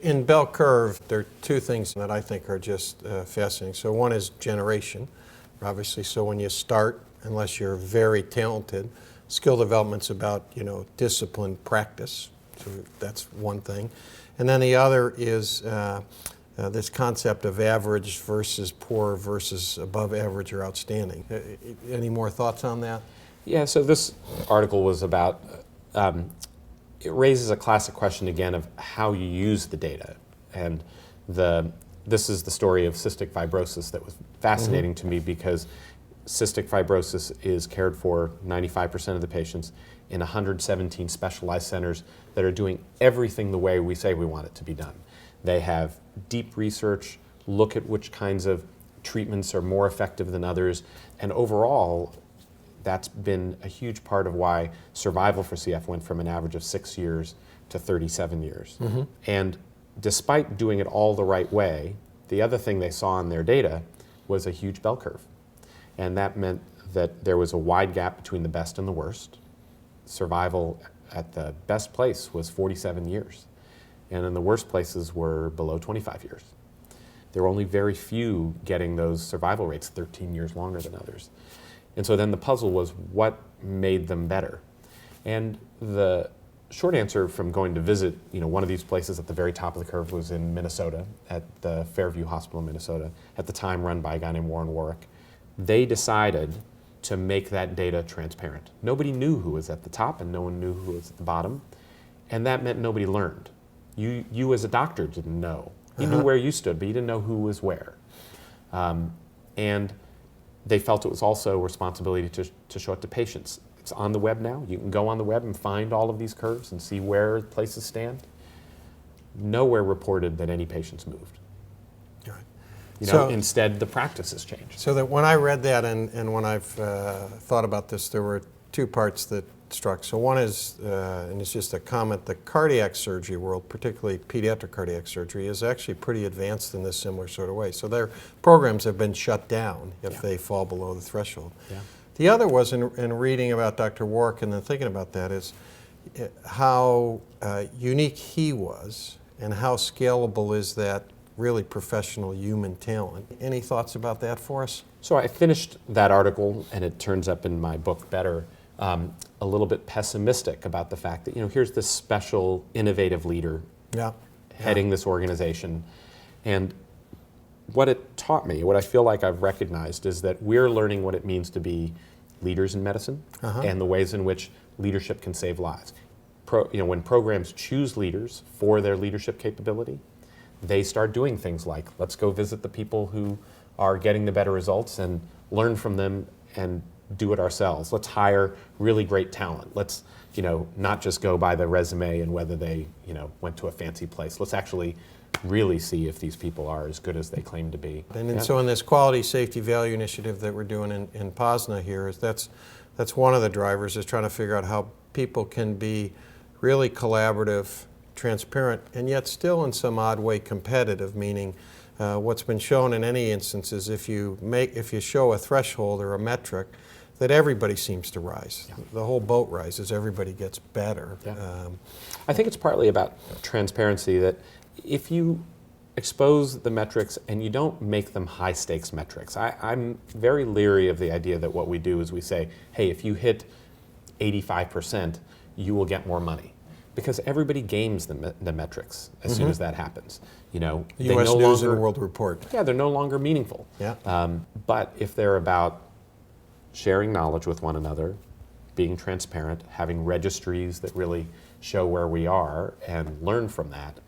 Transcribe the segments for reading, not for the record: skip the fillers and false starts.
In bell curve, there are two things that I think are just fascinating. So one is generation, obviously. So when you start, unless you're very talented, skill development's about, discipline, practice. So that's one thing. And then the other is this concept of average versus poor versus above average or outstanding. Any more thoughts on that? Yeah, so this article was about, it raises a classic question again of how you use the data. And this is the story of cystic fibrosis that was fascinating to me, because cystic fibrosis is cared for 95% of the patients in 117 specialized centers that are doing everything the way we say we want it to be done. They have deep research, look at which kinds of treatments are more effective than others, and overall, that's been a huge part of why survival for CF went from an average of 6 years to 37 years. And despite doing it all the right way, the other thing they saw in their data was a huge bell curve. And that meant that there was a wide gap between the best and the worst. Survival at the best place was 47 years. And in the worst places were below 25 years. There were only very few getting those survival rates 13 years longer than others. And so then the puzzle was, what made them better? And the short answer from going to visit, one of these places at the very top of the curve was in Minnesota, at the Fairview Hospital in Minnesota, at the time run by a guy named Warren Warwick. They decided to make that data transparent. Nobody knew who was at the top and no one knew who was at the bottom. And that meant nobody learned. You as a doctor didn't know. You knew where you stood, but you didn't know who was where. And they felt it was also a responsibility to show it to patients. It's on the web now. You can go on the web and find all of these curves and see where places stand. Nowhere reported that any patients moved. Instead, the practice has changed. So that when I read that and when I've thought about this, there were two parts that struck. So one is, and it's just a comment, the cardiac surgery world, particularly pediatric cardiac surgery, is actually pretty advanced in this similar sort of way. So their programs have been shut down if they fall below the threshold. The other was in reading about Dr. Warwick and then thinking about that is how unique he was and how scalable is that really professional human talent. Any thoughts about that for us? So I finished that article, and it turns up in my book, Better, a little bit pessimistic about the fact that, here's this special, innovative leader heading this organization. And what it taught me, what I feel like I've recognized, is that we're learning what it means to be leaders in medicine and the ways in which leadership can save lives. When programs choose leaders for their leadership capability, they start doing things like, let's go visit the people who are getting the better results and learn from them and do it ourselves. Let's hire really great talent. Let's, not just go by the resume and whether they, went to a fancy place. Let's actually really see if these people are as good as they claim to be. And so in this quality, safety, value initiative that we're doing in POSNA here, that's one of the drivers, is trying to figure out how people can be really collaborative, transparent, and yet still in some odd way competitive, meaning what's been shown in any instance is if you show a threshold or a metric, that everybody seems to rise. The whole boat rises, everybody gets better. I think it's partly about transparency, that if you expose the metrics and you don't make them high stakes metrics, I'm very leery of the idea that what we do is we say, hey, if you hit 85%, you will get more money. Because everybody games the metrics as soon as that happens. U.S. News and World Report. Yeah, they're no longer meaningful. But if they're about sharing knowledge with one another, being transparent, having registries that really show where we are and learn from that,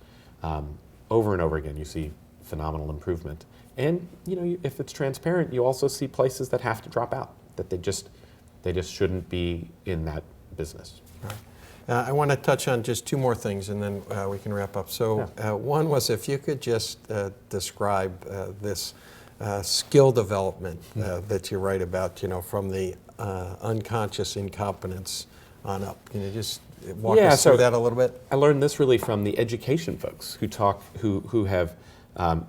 over and over again you see phenomenal improvement. And if it's transparent, you also see places that have to drop out, that they just shouldn't be in that business. Right. I want to touch on just two more things and then we can wrap up. So one was if you could just describe this skill development that you write about, from the unconscious incompetence on up. Can you just walk us through that a little bit? I learned this really from the education folks who have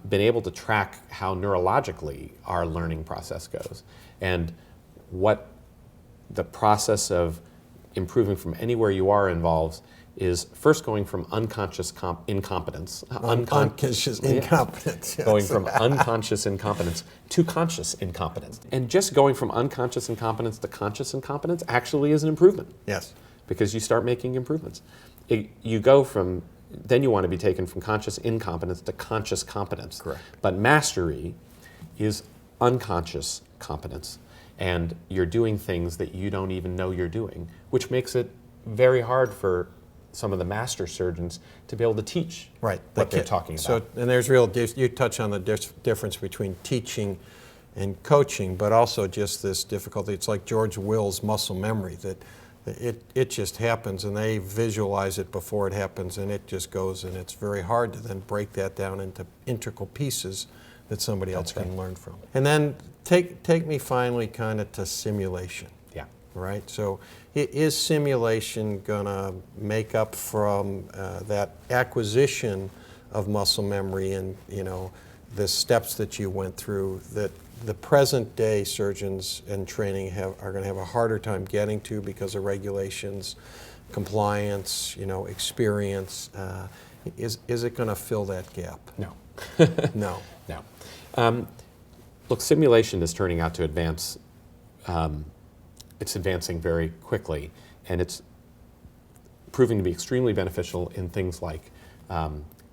been able to track how neurologically our learning process goes and what the process of improving from anywhere you are involves is first going from unconscious incompetence, Unconscious incompetence. Yes. going from unconscious incompetence to conscious incompetence. And just going from unconscious incompetence to conscious incompetence actually is an improvement. Yes. Because you start making improvements. You go from, then you want to be taken from conscious incompetence to conscious competence. Correct. But mastery is unconscious competence. And you're doing things that you don't even know you're doing, which makes it very hard for some of the master surgeons to be able to teach Right. what they're talking about. So, and there's you touch on the difference between teaching and coaching, but also just this difficulty. It's like George Will's muscle memory, that it just happens and they visualize it before it happens, and it just goes, and it's very hard to then break that down into integral pieces that somebody else can learn from. And then take me finally kind of to simulation. Yeah. Right? So is simulation going to make up from that acquisition of muscle memory and, the steps that you went through that the present day surgeons and training are going to have a harder time getting to because of regulations, compliance, experience? Is it going to fill that gap? No. No. No. Look, simulation is turning out to advance. It's advancing very quickly, and it's proving to be extremely beneficial in things like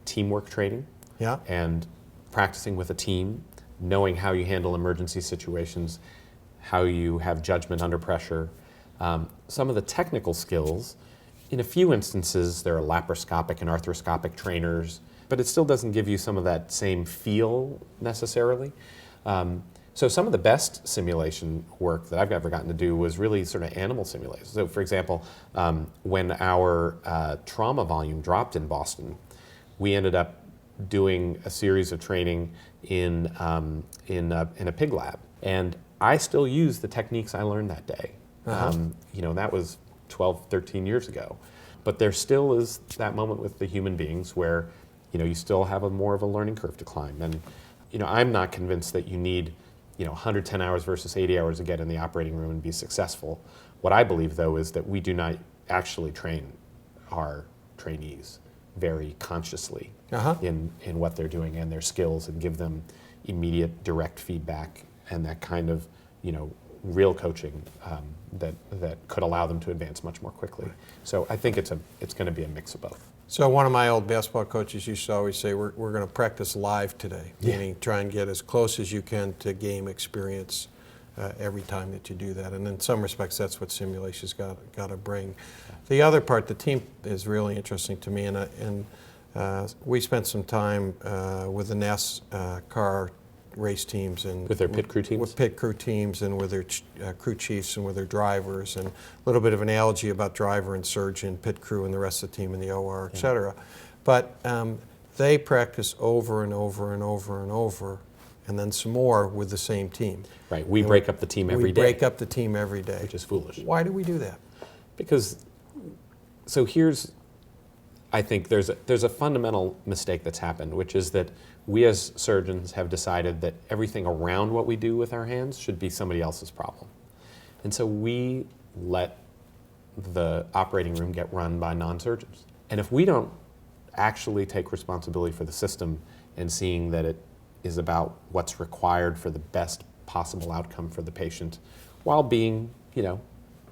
teamwork training, Yeah. and practicing with a team, knowing how you handle emergency situations, how you have judgment under pressure. Some of the technical skills, in a few instances, there are laparoscopic and arthroscopic trainers, but it still doesn't give you some of that same feel necessarily. So some of the best simulation work that I've ever gotten to do was really sort of animal simulations. So for example, when our trauma volume dropped in Boston, we ended up doing a series of training in a pig lab. And I still use the techniques I learned that day. That was 12, 13 years ago. But there still is that moment with the human beings where, you still have more of a learning curve to climb. And, I'm not convinced that you need 110 hours versus 80 hours to get in the operating room and be successful. What I believe, though, is that we do not actually train our trainees very consciously in what they're doing and their skills, and give them immediate, direct feedback and that kind of, real coaching that could allow them to advance much more quickly. So I think it's going to be a mix of both. So one of my old basketball coaches used to always say, we're going to practice live today, meaning try and get as close as you can to game experience every time that you do that. And in some respects, that's what simulation's got to bring. The other part, the team, is really interesting to me, and we spent some time with the NASCAR race teams and with their pit crew teams, with pit crew teams, and with their crew chiefs and with their drivers, and a little bit of analogy about driver and surgeon, pit crew, and the rest of the team in the OR, et cetera. But they practice over and over and over and over, and then some more with the same team. Right. We break up the team every day. We break up the team every day, which is foolish. Why do we do that? Because I think there's a fundamental mistake that's happened, which is that we as surgeons have decided that everything around what we do with our hands should be somebody else's problem. And so we let the operating room get run by non-surgeons. And if we don't actually take responsibility for the system and seeing that it is about what's required for the best possible outcome for the patient, while being,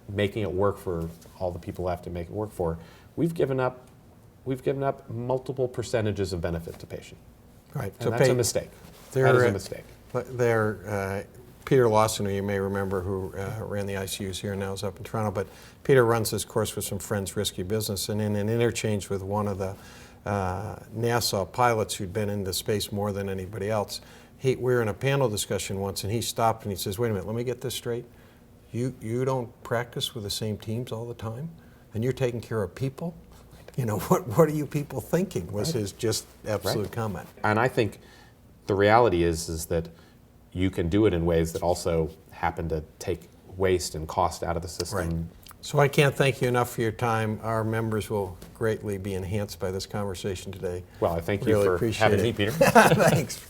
making it work for all the people who have to make it work for, we've given up multiple percentages of benefit to patient. Right. And that's a mistake. That is a mistake. Peter Lawson, who you may remember, who ran the ICUs here and now is up in Toronto, but Peter runs this course with some friends, Risky Business, and in an interchange with one of the NASA pilots who'd been in the space more than anybody else, we were in a panel discussion once, and he stopped and he says, wait a minute, let me get this straight. You don't practice with the same teams all the time, and you're taking care of people? What are you people thinking, was his just absolute comment. And I think the reality is that you can do it in ways that also happen to take waste and cost out of the system. Right. So I can't thank you enough for your time. Our members will greatly be enhanced by this conversation today. Well, I thank really you for having me, Peter. Thanks.